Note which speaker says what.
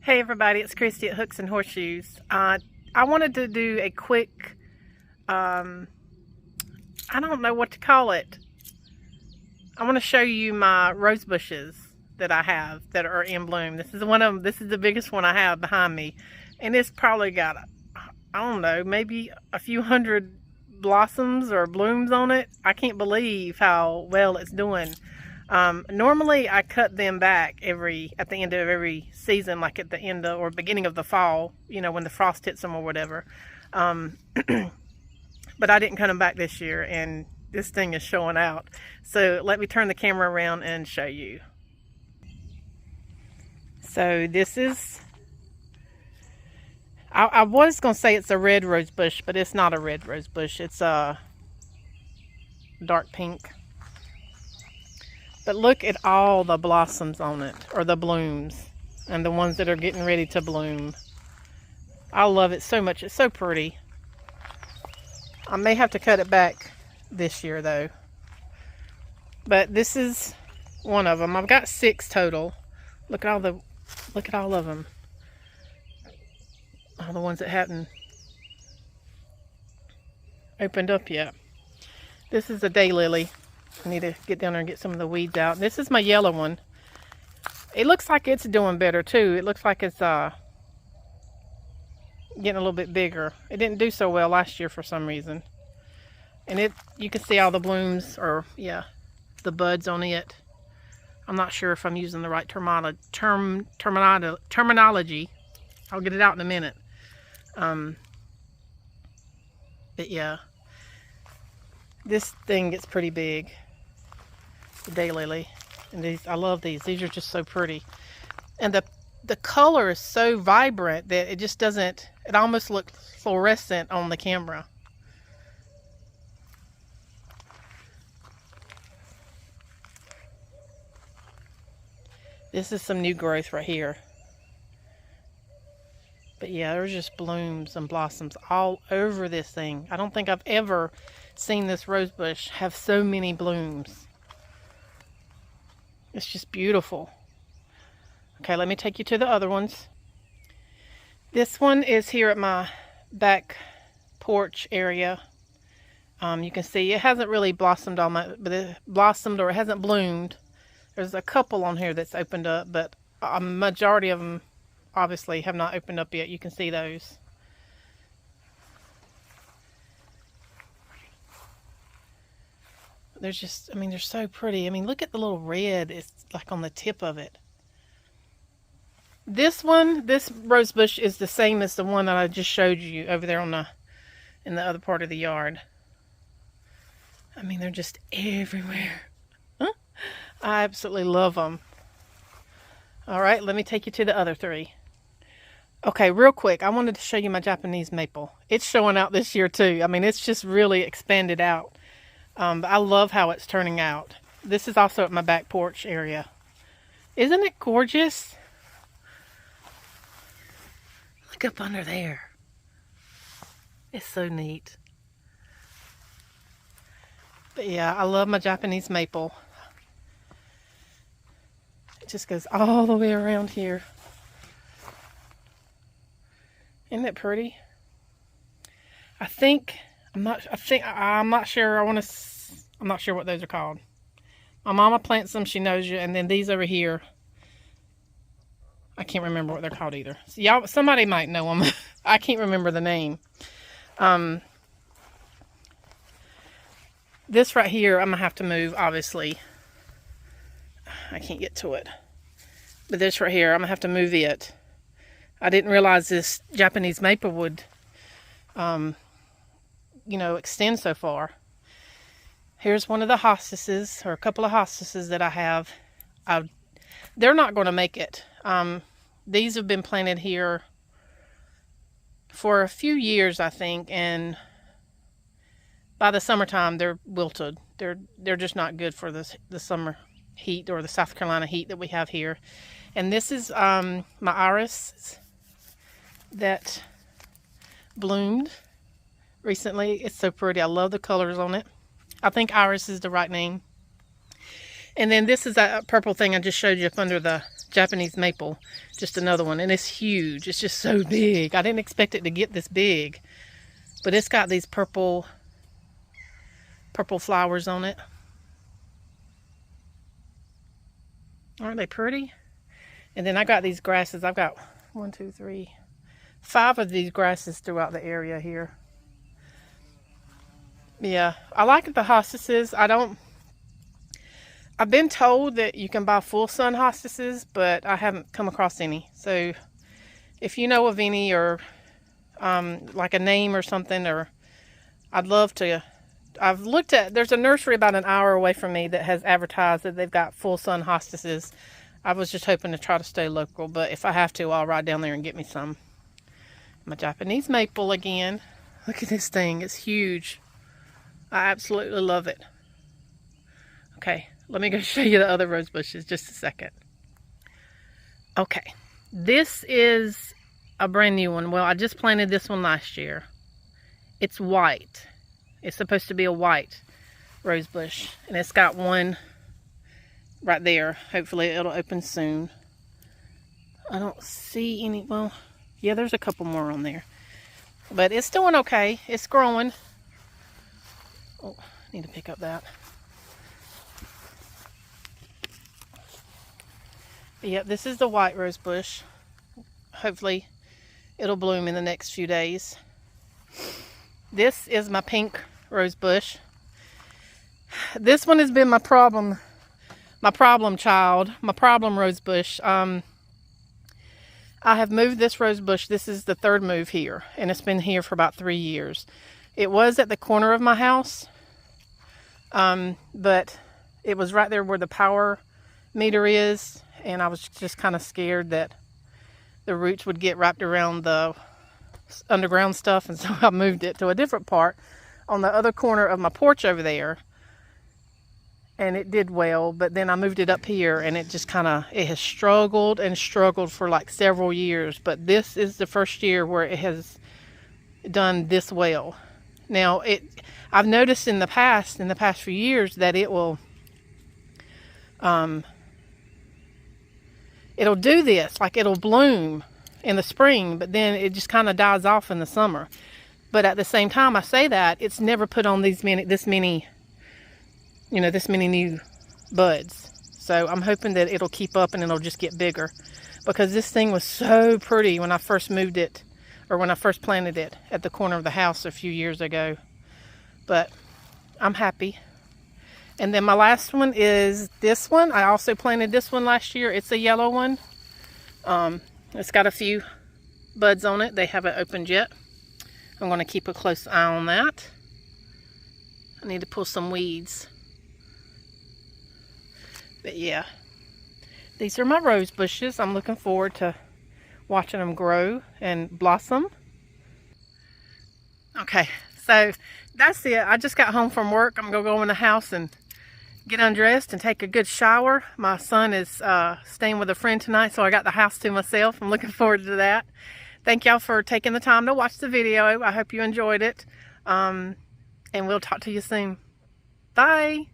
Speaker 1: Hey everybody, it's Christy at Hooks and Horseshoes. I wanted to do a quick, I don't know what to call it. I want to show you my rose bushes that I have that are in bloom. This is one of them. This is the biggest one I have behind me. And it's probably got, I don't know, maybe a few hundred blossoms or blooms on it. I can't believe how well it's doing. Normally I cut them back at the end of every season, like at the end of, or beginning of the fall, you know, when the frost hits them or whatever. But I didn't cut them back this year, and this thing is showing out. So let me turn the camera around and show you. So this is, I was going to say it's a red rose bush, but it's not a red rose bush. It's a dark pink. But look at all the blossoms on it, or the blooms, and the ones that are getting ready to bloom. I love it so much. It's so pretty. I may have to cut it back this year though. But this is one of them. I've got 6 total. Look at all of them. All the ones that haven't opened up yet. This is a daylily. I need to get down there and get some of the weeds out. This is my yellow one. It looks like it's doing better too. It looks like it's getting a little bit bigger. It didn't do so well last year for some reason. And you can see all the blooms, or yeah, the buds on it. I'm not sure if I'm using the right terminology. I'll get it out in a minute. But yeah, this thing gets pretty big. The daylily, and these, I love these. These are just so pretty, and the color is so vibrant that it just doesn't. It almost looks fluorescent on the camera. This is some new growth right here. But yeah, there's just blooms and blossoms all over this thing. I don't think I've ever seen this rose bush have so many blooms. It's just beautiful. Okay, let me take you to the other ones. This one is here at my back porch area. You can see it hasn't really blossomed all my, but it blossomed, or it hasn't bloomed. There's a couple on here that's opened up, but a majority of them obviously have not opened up yet. You can see those. There's just, I mean, they're so pretty. I mean, look at the little red. It's like on the tip of it. This one, this rose bush is the same as the one that I just showed you over there on in the other part of the yard. I mean, they're just everywhere. Huh? I absolutely love them. All right, let me take you to the other 3. Okay, real quick, I wanted to show you my Japanese maple. It's showing out this year too. I mean, it's just really expanded out. But I love how it's turning out. This is also at my back porch area. Isn't it gorgeous? Look up under there. It's so neat. But yeah, I love my Japanese maple. It just goes all the way around here. Isn't it pretty? I'm not sure. I'm not sure what those are called. My mama plants them. She knows you. And then these over here, I can't remember what they're called either. So y'all, somebody might know them. I can't remember the name. This right here, I'm gonna have to move. Obviously, I can't get to it. But this right here, I'm gonna have to move it. I didn't realize this Japanese maple would, you know, extend so far. Here's one of the hostesses, or a couple of hostesses that I have. They're not going to make it. These have been planted here for a few years, I think, and by the summertime they're wilted. They're just not good for the summer heat, or the South Carolina heat that we have here. And this is my iris that bloomed recently. It's so pretty. I love the colors on it. I think iris is the right name. And then this is that purple thing I just showed you up under the Japanese maple. Just another one. And it's huge. It's just so big. I didn't expect it to get this big. But it's got these purple flowers on it. Aren't they pretty? And then I got these grasses. I've got 1, 2, 3, 5 of these grasses throughout the area here. Yeah, I like the hostesses. I've been told that you can buy full sun hostesses, but I haven't come across any. So if you know of any, or like a name or something, or I'd love to. I've looked at, there's a nursery about an hour away from me that has advertised that they've got full sun hostesses. I was just hoping to try to stay local, but if I have to, I'll ride down there and get me some. My Japanese maple again. Look at this thing, it's huge. I absolutely love it. Okay, let me go show you the other rose bushes just a second. Okay, this is a brand new one. Well, I just planted this one last year. It's white. It's supposed to be a white rose bush, and it's got one right there. Hopefully it'll open soon. I don't see any, well, yeah, there's a couple more on there, but it's doing okay. It's growing. Oh, I need to pick up that. But yeah, this is the white rose bush. Hopefully it'll bloom in the next few days. This is my pink rose bush. This one has been my problem child, my problem rose bush. I have moved this rose bush. This is the third move here, and it's been here for about 3 years. It was at the corner of my house, but it was right there where the power meter is, and I was just kind of scared that the roots would get wrapped around the underground stuff, and so I moved it to a different part on the other corner of my porch over there, and it did well. But then I moved it up here, and it just it has struggled and struggled for like several years, but this is the first year where it has done this well. Now I've noticed in the past few years that it will it'll do this, like it'll bloom in the spring, but then it just kind of dies off in the summer. But at the same time, I say that it's never put on this many new buds. So I'm hoping that it'll keep up and it'll just get bigger, because this thing was so pretty when I first moved it, or when I first planted it at the corner of the house a few years ago. But I'm happy. And then my last one is this one. I also planted this one last year. It's a yellow one. It's got a few buds on it. They haven't opened yet. I'm going to keep a close eye on that. I need to pull some weeds. But yeah, these are my rose bushes. I'm looking forward to watching them grow and blossom. Okay, so that's it. I just got home from work. I'm going to go in the house and get undressed and take a good shower. My son is staying with a friend tonight, so I got the house to myself. I'm looking forward to that. Thank y'all for taking the time to watch the video. I hope you enjoyed it. And we'll talk to you soon. Bye.